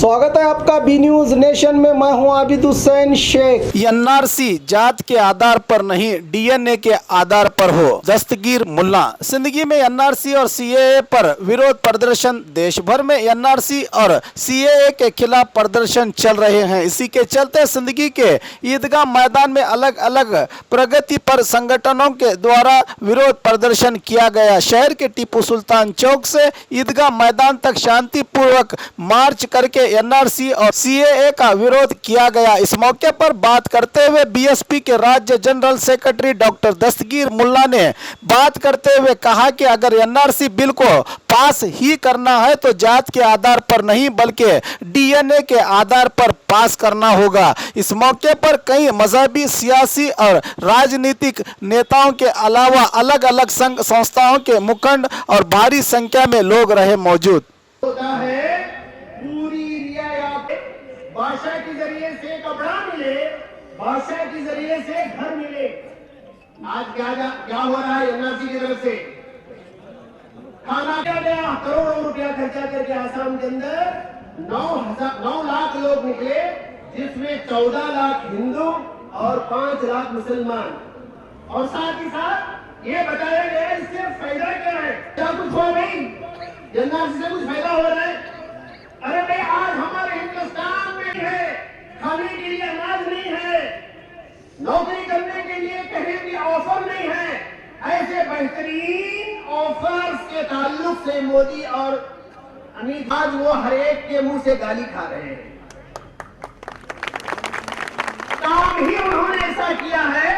स्वागत है आपका बी न्यूज नेशन में। मैं हूं आबिद हुसैन शेख। एनआरसी जात के आधार पर नहीं डीएनए के आधार पर हो। दस्तगीर मुल्ला। जिंदगी में एनआरसी और सीएए पर विरोध प्रदर्शन। देश भर में एनआरसी और सीएए के खिलाफ प्रदर्शन चल रहे हैं। इसी के चलते जिंदगी के ईदगाह मैदान में अलग अलग प्रगति पर संगठनों के द्वारा विरोध प्रदर्शन किया गया। शहर के टीपू सुल्तान चौक से ईदगाह मैदान तक शांतिपूर्वक मार्च करके एनआरसी और सीएए का विरोध किया गया। इस मौके पर बात करते हुए बीएसपी के राज्य जनरल सेक्रेटरी डॉक्टर दस्तगीर मुल्ला ने बात करते हुए कहा कि अगर एनआरसी बिल को पास ही करना है तो जात के आधार पर नहीं बल्कि डीएनए के आधार पर पास करना होगा। इस मौके पर कई मजहबी, सियासी और राजनीतिक नेताओं के अलावा अलग अलग संघ संस्थाओं के मुखंड और भारी संख्या में लोग रहे मौजूद। होता है पूरी रियायत भाषा के जरिए से कपड़ा मिले, भाषा के जरिए से घर मिले। आज क्या हो रहा है एनआरसी की तरफ से? खाना क्या गया, करोड़ों रुपया खर्चा करके आसाम के अंदर 9 लाख लोग निकले, जिसमें 14 लाख हिंदू और 5 लाख मुसलमान। और साथ ही साथ ये बताया गया इससे फायदा क्या है? क्या कुछ हुआ नहीं? एनआरसी से कुछ फायदा हो रहा है? अरे भाई, आज हमारे हिंदुस्तान में है, खाने के लिए अनाज नहीं है, नौकरी करने के लिए कहीं भी ऑफर नहीं है। ऐसे बेहतरीन ऑफर्स के ताल्लुक से मोदी और अमित आज वो हर एक के मुंह से गाली खा रहे हैं। काम ही उन्होंने ऐसा किया है।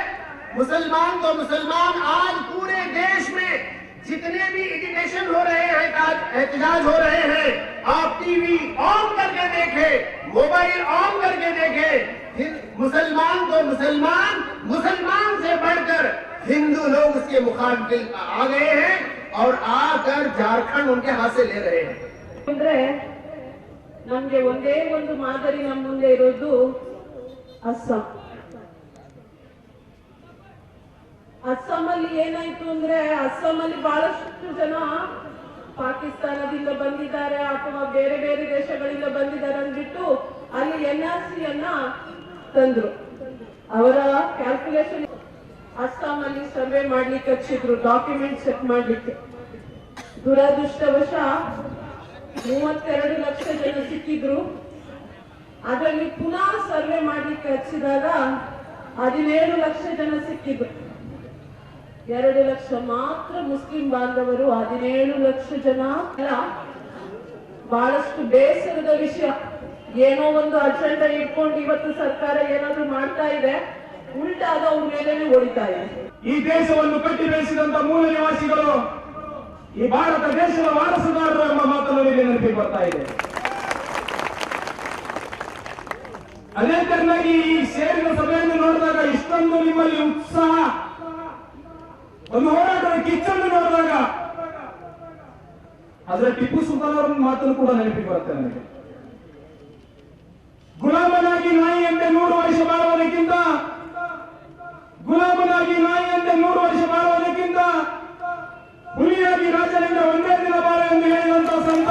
मुसलमान तो मुसलमान, आज पूरे देश में जितने भी एजुकेशन हो रहे हैं, एहतजाज हो रहे हैं, आप टीवी ऑन करके देखें, मोबाइल ऑन करके देखें, मुसलमान तो मुसलमान, मुसलमान से बढ़कर हिंदू लोग उसके मुखाबिल आ गए हैं और आकर झारखंड उनके हाथ से ले रहे हैं। ನಮಗೆ ಒಂದೇ ಒಂದು ಮಾದರಿ ನಮ್ಮ ಮುಂದೆ ಇರೋದು ಅಸ್ಸಾಂ. ಅಸ್ಸಾಮಲ್ಲಿ ಏನಾಯ್ತು ಅಂದ್ರೆ, ಅಸ್ಸಾಮಲ್ಲಿ ಬಹಳಷ್ಟು ಜನ ಪಾಕಿಸ್ತಾನದಿಂದ ಬಂದಿದ್ದಾರೆ ಅಥವಾ ಬೇರೆ ಬೇರೆ ದೇಶಗಳಿಂದ ಬಂದಿದ್ದಾರೆ ಅಂದ್ಬಿಟ್ಟು ಅಲ್ಲಿ ಎನ್ಆರ್ಸಿಯನ್ನ ತಂದ್ರು. ಅವರ ಕ್ಯಾಲ್ಕುಲೇಷನ್ ಅಸ್ಸಾಮಲ್ಲಿ ಸರ್ವೆ ಮಾಡ್ಲಿಕ್ಕೆ ಹಚ್ಚಿದ್ರು, ಡಾಕ್ಯುಮೆಂಟ್ ಚೆಕ್ ಮಾಡ್ಲಿಕ್ಕೆ. ದುರದೃಷ್ಟವಶ 32 ಲಕ್ಷ ಜನ ಸಿಕ್ಕಿದ್ರು. ಅದರಲ್ಲಿ ಪುನಃ ಸರ್ವೆ ಮಾಡ್ಲಿಕ್ಕೆ ಹಚ್ಚಿದಾಗ 17 ಲಕ್ಷ ಜನ ಸಿಕ್ಕಿದ್ರು. 2 ಲಕ್ಷ ಮಾತ್ರ ಮುಸ್ಲಿಂ ಬಾಂಧವರು. 17 ಲಕ್ಷ ಜನ ಬಹಳಷ್ಟು ಬೇಸರದ ವಿಷಯ. ಏನೋ ಒಂದು ಅಜೆಂಡಾ ಇಟ್ಕೊಂಡು ಇವತ್ತು ಸರ್ಕಾರ ಏನಾದ್ರು ಮಾಡ್ತಾ ಇದೆ, ಉಲ್ಟಾದ ಅವ್ರ ಮೇಲೇನೆ ಹೊಡಿತಾ ಇದೆ. ಈ ದೇಶವನ್ನು ಕಟ್ಟಿ ಬೆಳೆಸಿದಂತ ಮೂಲ ನಿವಾಸಿಗಳು ಈ ಭಾರತ ದೇಶದ ವಾರಸುದಾರರು ಎಂಬ ಮಾತನ್ನು ಇಲ್ಲಿ ನೆನಪಿಗೆ ಬರ್ತಾ ಇದೆ. ಅದೇ ತರನಾಗಿ ಈ ಸೇರಿದ ಸಭೆಯನ್ನು ನೋಡಿದಾಗ ಇಷ್ಟೊಂದು ನಿಮ್ಮಲ್ಲಿ ಉತ್ಸಾಹ, ಒಂದು ಹೋರಾಟದ ಕಿಚ್ಚನ್ನು ನೋಡಿದಾಗ ಅದರ ಟಿಪ್ಪು ಸುಲ್ತಾನ್ ಅವರ ಮಾತನ್ನು ಕೂಡ ನೆನಪಿಗೆ ಬರುತ್ತೆ ನನಗೆ. ಗುಲಾಮನಾಗಿ ನಾಯಿಯಂತೆ 100 ವರ್ಷ ಬಾಳುವುದಕ್ಕಿಂತ, ಗುಲಾಮನಾಗಿ ನಾಯಿಯಂತೆ 100 ವರ್ಷ ಬಾಳುವುದಕ್ಕಿಂತ ಹುಲಿಯಾಗಿ ರಾಜನಿಂದ ಒಂದೇ ದಿನ ಬಾಳ ಎಂದು ಹೇಳಿದಂತ ಸಂತ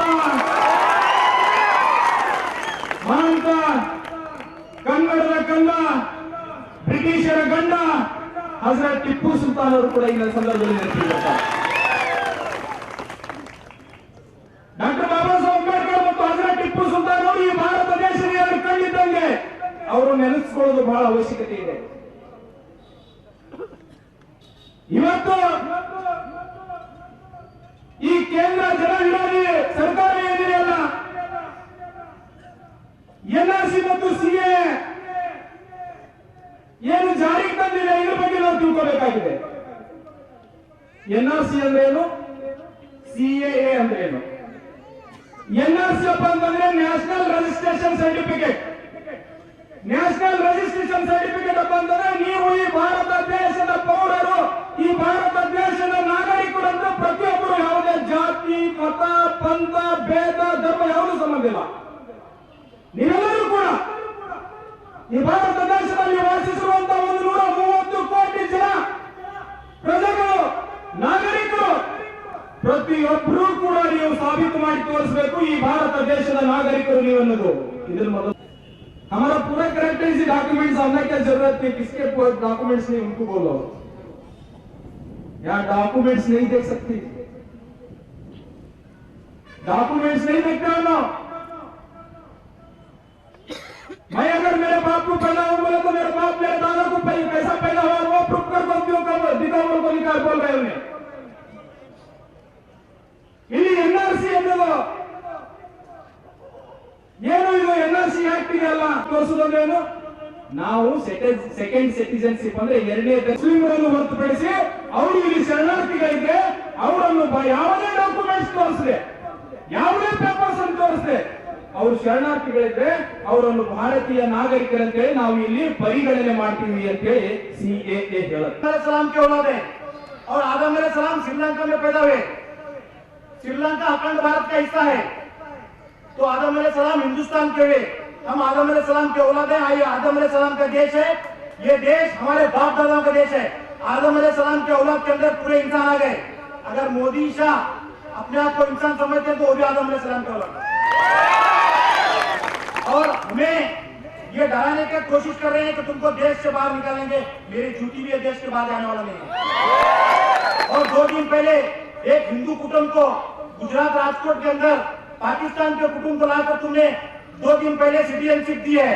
ಮಹಾಂತ ಕನ್ನಡದ ಕಂದ, ಬ್ರಿಟಿಷರ ಗಂಡ ಹಜರತ್ ಟಿಪ್ಪು ಸುಲ್ತಾನ್ ಅವರು ಕೂಡ ಈ ಸಂದರ್ಭದಲ್ಲಿ ನೆನಪಿರುತ್ತಾರೆ. ಡಾಕ್ಟರ್ ಬಾಬಾ ಸಾಹೇಬ್ ಅಂಬೇಡ್ಕರ್ ಮತ್ತು ಹಜರತ್ ಟಿಪ್ಪು ಸುಲ್ತಾನ್ ಅವರು ಈ ಭಾರತ ದೇಶದ ಎರಡು ಕಣ್ಣಿದ್ದಂಗೆ ಅವರು ನೆನೆಸ್ಕೊಳ್ಳೋದು ಬಹಳ ಅವಶ್ಯಕತೆ ಇದೆ. ಇವತ್ತು ಈ ಕೇಂದ್ರ ಜನ ವಿರೋಧಿ ಸರ್ಕಾರ ಏನಿದೆಯಲ್ಲ, ಎನ್ಆರ್ಸಿ ಮತ್ತು ಸಿಎ ಏನು ಜಾರಿಗೆ ತಂದಿದೆ, ಇದ್ರ ಬಗ್ಗೆ ನಾವು ತಿಳ್ಕೋಬೇಕಾಗಿದೆ. ಎನ್ಆರ್ಸಿ ಅಂದ್ರೆ ಏನು, ಸಿಎಎ ಅಂದ್ರೆ ಏನು? ಎನ್ಆರ್ಸಿ ಅಪ್ಪ ಅಂತಂದ್ರೆ national registration certificate. National registration certificate ಅಪ್ಪ ಅಂತಂದ್ರೆ ನೀವು ಈ ಭಾರತ ದೇಶದ ಪೌರರು, ಈ ಭಾರತ ದೇಶದ ನಾಗರಿಕರಂತ ಪ್ರತಿಯೊಬ್ಬರು, ಯಾವುದೇ ಜಾತಿ, ಮತ, ಪಂಥ, ಭೇದ, ಧರ್ಮ ಯಾವುದೂ ಸಂಬಂಧ ಇಲ್ಲ. ನೀವೆಲ್ಲರೂ ಕೂಡ ಈ ಭಾರತ ದೇಶದಲ್ಲಿ ವಾಸಿಸಿರುವಂತಹ 130 ಕೋಟಿ ಜನ ಪ್ರಜೆಗಳು, ನಾಗರಿಕರು, ಪ್ರತಿಯೊಬ್ಬರೂ ಕೂಡ ನೀವು ಸಾಬೀತು ಮಾಡಿ ತೋರಿಸಬೇಕು ಈ ಭಾರತ ದೇಶದ ನಾಗರಿಕರು ನೀವು ಅನ್ನೋದು. इधर मतलब हमारा पूरा करेक्ट है, इसी डॉक्यूमेंट्स आने की जरूरत नहीं, किसके डॉक्यूमेंट्स नहीं उनको बोलो, यहाँ डॉक्यूमेंट्स नहीं देख सकती, डॉक्यूमेंट्स नहीं देखते हो ना। मैं अगर मेरे बाप को पैदा हूं बोले तो मेरे बाप मेरे दादा को कैसा पैदा हुआ वो प्रूफ कर क्यों दिखाओ को निकाल बोल रहे उन्हें। ಇಲ್ಲಿ ಎನ್ಆರ್ಸಿ ಅನ್ನೋದು ಏನು, ಇದು ಎನ್ಆರ್ಸಿ ಆಕ್ಟ್ ಇದೆಯಲ್ಲ ತೋರಿಸೋದೇನು, ನಾವು ಸೆಕೆಂಡ್ ಸಿಟಿಜನ್ಶಿಪ್ ಅಂದ್ರೆ ಎರಡನೇ ಮುಸ್ಲಿಮರನ್ನು ಹೊರತುಪಡಿಸಿ ಅವರು ಇಲ್ಲಿ ಶರಣಾರ್ಥಿಗಳಿಗೆ ಅವರನ್ನು ಯಾವುದೇ ಡಾಕ್ಯುಮೆಂಟ್ಸ್ ತೋರಿಸದೆ, ಯಾವುದೇ ಪೇಪರ್ಸ್ ಅನ್ನು ತೋರಿಸದೆ ಅವರು ಶರಣಾರ್ಥಿಗಳಿದ್ರೆ ಅವರನ್ನು ಭಾರತೀಯ ನಾಗರಿಕರಂತೇಳಿ ನಾವು ಇಲ್ಲಿ ಪರಿಗಣನೆ ಮಾಡ್ತೀವಿ ಅಂತೇಳಿ CAA ಹೇಳುತ್ತೆ। सलाम के औलाद है और आदम अलैहिस्सलाम श्रीलंका में पैदा हुए। श्रीलंका अखंड भारत का हिस्सा है, तो आदम अलैहिस्सलाम हिंदुस्तान के हुए, हम आदम अलैहिस्सलाम के औलाद हैं। आइए, आदम अलैहिस्सलाम का देश है, ये देश हमारे बाप दादाओं का देश है। आदम अलैहिस्सलाम के औलाद के अंदर पूरे इंसान आ गए। अगर मोदी शाह अपने आप को इंसान समझते हैं तो वो भी आदम अलैहिस्सलाम के औलाद। और हमें ये डराने की कोशिश कर रहे हैं कि तुमको देश से बाहर निकालेंगे, मेरी झूठी भी है, देश के बाहर जाने वाला नहीं है। और 2 दिन पहले एक हिंदू कुटुंब को गुजरात राजकोट के अंदर पाकिस्तान के कुटुंब को लाकर तुमने 2 दिन पहले सिटीजनशिप दी है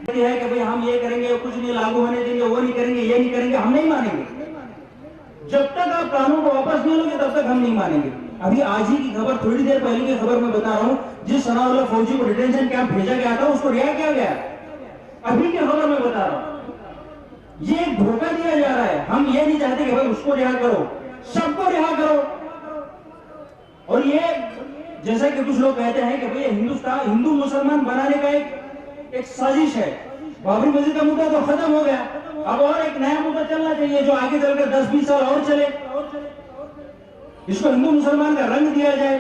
कि भाई हम ये करेंगे, कुछ नहीं लागू होने देंगे, वो नहीं करेंगे, ये नहीं करेंगे, हम नहीं मानेंगे। जब तक आप कानून को वापस नहीं लोगे तब तक हम नहीं मानेंगे। अभी आज ही की खबर, थोड़ी देर पहले की खबर मैं बता रहा हूँ, जिस सनाउल्लाह फौजी को डिटेंशन कैंप भेजा गया था उसको रिहा किया गया। अभी की खबर मैं बता रहा हूँ, ये एक धोखा दिया जा रहा है। हम ये नहीं चाहते कि भाई उसको रिहा करो, सबको रिहा करो। और ये जैसा कि कुछ लोग कहते हैं कि भाई हिंदू मुसलमान बनाने का एक साजिश है। बाबरी मस्जिद का मुद्दा तो खत्म हो गया, अब और एक नया मुद्दा चलना चाहिए जो आगे चलकर 10-20 साल और चले, इसको हिंदू मुसलमान का रंग दिया जाए।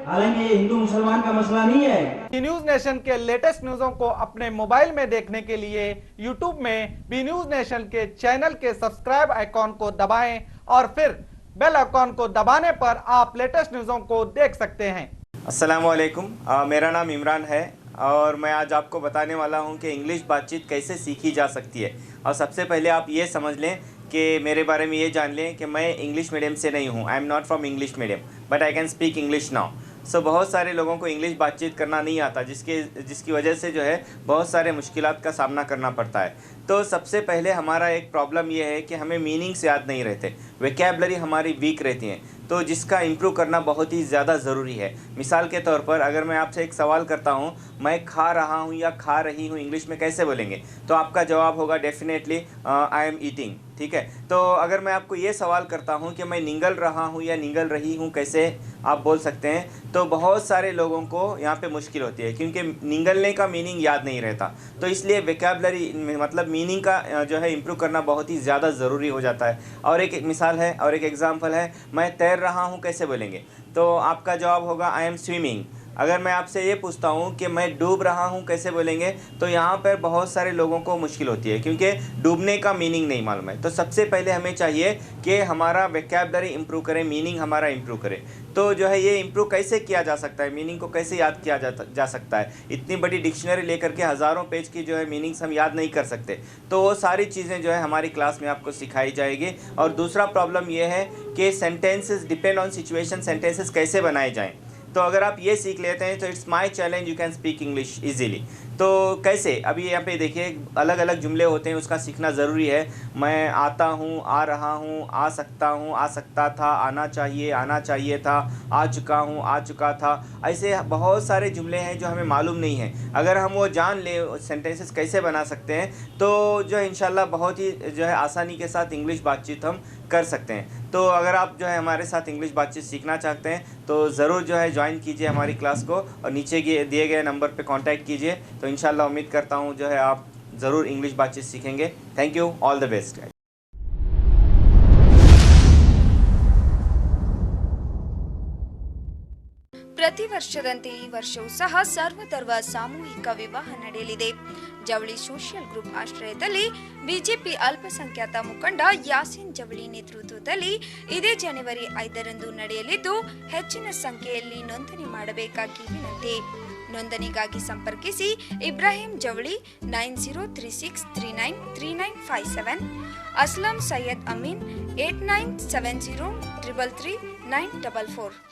हालांकि ये हिंदू मुसलमान का मसला नहीं है। बी न्यूज नेशन के लेटेस्ट न्यूज़ों को अपने मोबाइल में देखने के लिए यूट्यूब में बी न्यूज नेशन के चैनल के सब्सक्राइब आइकॉन को दबाएं और फिर बेल आइकॉन को दबाने पर आप लेटेस्ट न्यूज़ों को देख सकते हैं। अस्सलामुअलैकुम, मेरा नाम इमरान है और मैं आज आपको बताने वाला हूं कि इंग्लिश बातचीत कैसे सीखी जा सकती है। और सबसे पहले आप ये समझ लें कि मेरे बारे में ये जान लें कि मैं इंग्लिश मीडियम से नहीं हूं। I am not from English medium but I can speak English now. So बहुत सारे लोगों को इंग्लिश बातचीत करना नहीं आता, जिसकी वजह से जो है बहुत सारे मुश्किलात का सामना करना पड़ता है। तो सबसे पहले हमारा एक प्रॉब्लम ये है कि हमें मीनिंग्स याद नहीं रहते, वोकैबुलरी हमारी वीक रहती हैं, तो जिसका इम्प्रूव करना बहुत ही ज़्यादा ज़रूरी है। मिसाल के तौर पर अगर मैं आपसे एक सवाल करता हूँ, मैं खा रहा हूँ या खा रही हूँ इंग्लिश में कैसे बोलेंगे, तो आपका जवाब होगा डेफिनेटली आई एम ईटिंग। ठीक है, तो अगर मैं आपको ये सवाल करता हूँ कि मैं निगल रहा हूँ या निगल रही हूँ कैसे आप बोल सकते हैं, तो बहुत सारे लोगों को यहाँ पे मुश्किल होती है क्योंकि निगलने का मीनिंग याद नहीं रहता। तो इसलिए वोकैबुलरी मतलब मीनिंग का जो है इम्प्रूव करना बहुत ही ज़्यादा ज़रूरी हो जाता है। और एक मिसाल है और एक एग्जांपल है, मैं तैर रहा हूँ कैसे बोलेंगे, तो आपका जवाब होगा आई एम स्विमिंग। अगर मैं आपसे ये पूछता हूँ कि मैं डूब रहा हूँ कैसे बोलेंगे, तो यहाँ पर बहुत सारे लोगों को मुश्किल होती है क्योंकि डूबने का मीनिंग नहीं मालूम है। तो सबसे पहले हमें चाहिए कि हमारा वोकैबुलरी इम्प्रूव करें, मीनिंग हमारा इम्प्रूव करें। तो जो है ये इम्प्रूव कैसे किया जा सकता है, मीनिंग को कैसे याद किया जा सकता है। इतनी बड़ी डिक्शनरी लेकर के हज़ारों पेज की जो है मीनिंग्स हम याद नहीं कर सकते, तो वो सारी चीज़ें जो है हमारी क्लास में आपको सिखाई जाएगी। और दूसरा प्रॉब्लम ये है कि sentences depend on situation, sentences कैसे बनाए जाएँ। तो अगर आप ये सीख लेते हैं तो it's my challenge, you can speak English easily. तो कैसे, अभी यहाँ पे देखिए अलग अलग जुमले होते हैं, उसका सीखना ज़रूरी है। मैं आता हूँ, आ रहा हूँ, आ सकता हूँ, आ सकता था, आना चाहिए था, आ चुका हूँ, आ चुका था। ऐसे बहुत सारे जुमले हैं जो हमें मालूम नहीं है। अगर हम वो जान लें सेंटेंसेस कैसे बना सकते हैं, तो जो है इंशाल्लाह बहुत ही जो है आसानी के साथ इंग्लिश बातचीत हम कर सकते हैं। तो अगर आप जो है हमारे साथ इंग्लिश बातचीत सीखना चाहते हैं तो ज़रूर जो है ज्वाइन कीजिए हमारी क्लास को और नीचे दिए गए नंबर पे कांटेक्ट कीजिए। तो इंशाल्लाह उम्मीद करता हूँ जो है आप ज़रूर इंग्लिश बातचीत सीखेंगे। Thank you, all the best. ಪ್ರತಿ ವರ್ಷದಂತೆ ಈ ವರ್ಷವೂ ಸಹ ಸರ್ವಧರ್ಮ ಸಾಮೂಹಿಕ ವಿವಾಹ ನಡೆಯಲಿದೆ. ಜವಳಿ ಸೋಷಿಯಲ್ ಗ್ರೂಪ್ ಆಶ್ರಯದಲ್ಲಿ ಬಿಜೆಪಿ ಅಲ್ಪಸಂಖ್ಯಾತ ಮುಖಂಡ ಯಾಸೀನ್ ಜವಳಿ ನೇತೃತ್ವದಲ್ಲಿ ಇದೇ ಜನವರಿ 5ರಂದು ನಡೆಯಲಿದ್ದು ಹೆಚ್ಚಿನ ಸಂಖ್ಯೆಯಲ್ಲಿ ನೋಂದಣಿ ಮಾಡಬೇಕಾಗಿ ವಿನಂತಿ. ನೋಂದಣಿಗಾಗಿ ಸಂಪರ್ಕಿಸಿ ಇಬ್ರಾಹಿಂ ಜವಳಿ 9036393957, ಅಸ್ಲಂ ಸೈಯದ್ ಅಮೀನ್ 8970333944.